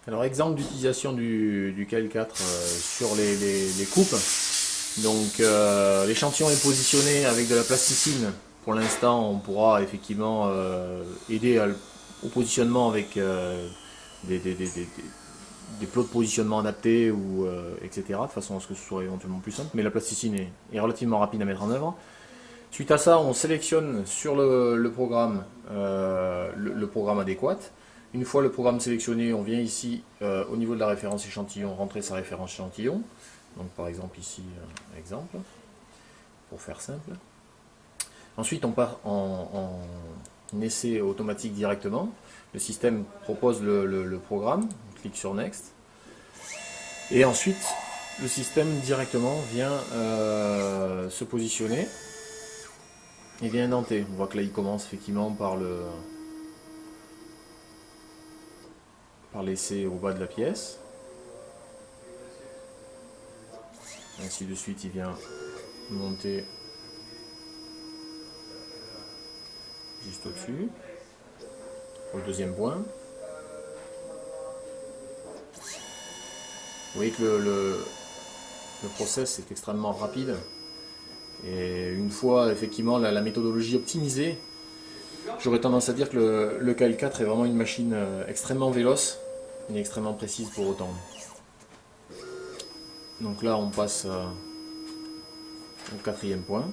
Alors, exemple d'utilisation du KL4 sur les coupes. Donc, l'échantillon est positionné avec de la plasticine. Pour l'instant, on pourra effectivement aider au positionnement avec des plots de positionnement adaptés, ou, etc. De façon à ce que ce soit éventuellement plus simple. Mais la plasticine est relativement rapide à mettre en œuvre. Suite à ça, on sélectionne sur le programme le programme adéquat. Une fois le programme sélectionné, on vient ici au niveau de la référence échantillon, rentrer sa référence échantillon. Donc par exemple ici, exemple, pour faire simple. Ensuite, on part en essai automatique directement. Le système propose le programme, on clique sur Next. Et ensuite, le système directement vient se positionner et vient indenter. On voit que là, il commence effectivement par l'essai au bas de la pièce. Ainsi de suite, il vient monter juste au-dessus, au deuxième point. Vous voyez que le process est extrêmement rapide. Et une fois effectivement la méthodologie optimisée, j'aurais tendance à dire que le KL4 est vraiment une machine extrêmement véloce et extrêmement précise pour autant. Donc là, on passe au quatrième point.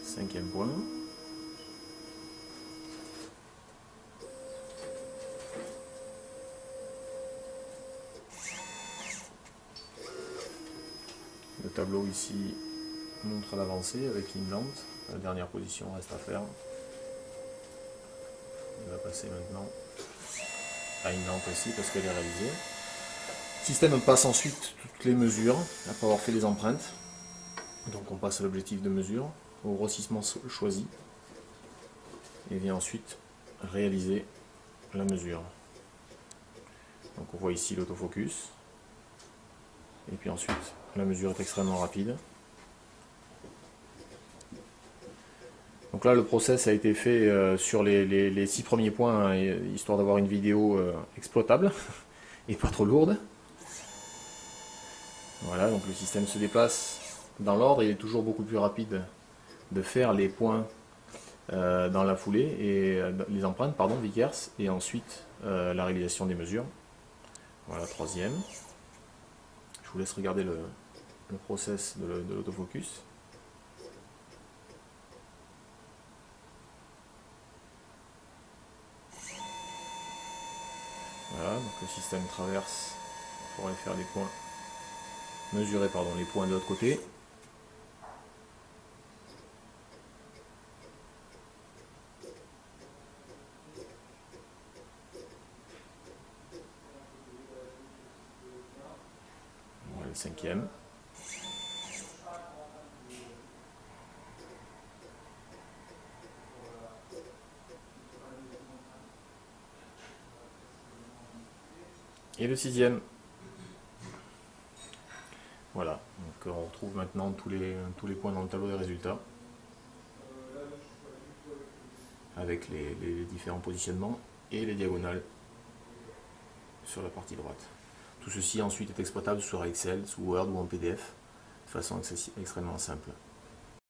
Cinquième point. Le tableau ici montre l'avancée avec une lente. La dernière position reste à faire. On va passer maintenant à une lente aussi parce qu'elle est réalisée. Le système passe ensuite toutes les mesures après avoir fait les empreintes. Donc on passe à l'objectif de mesure, au grossissement choisi, et vient ensuite réaliser la mesure. Donc on voit ici l'autofocus, et puis ensuite la mesure est extrêmement rapide. Donc là le process a été fait sur les 6 premiers points, hein, histoire d'avoir une vidéo exploitable et pas trop lourde. Voilà, donc le système se déplace dans l'ordre, il est toujours beaucoup plus rapide de faire les points dans la foulée, et les empreintes, pardon, Vickers, et ensuite la réalisation des mesures. Voilà, troisième. Je vous laisse regarder le process de l'autofocus. Voilà, donc le système traverse pour aller faire les points, mesurer pardon, les points de l'autre côté. Voilà le cinquième. Et le sixième. Voilà, donc on retrouve maintenant tous les points dans le tableau des résultats, avec les différents positionnements et les diagonales sur la partie droite. Tout ceci ensuite est exploitable sur Excel, sous Word ou en PDF, de façon extrêmement simple.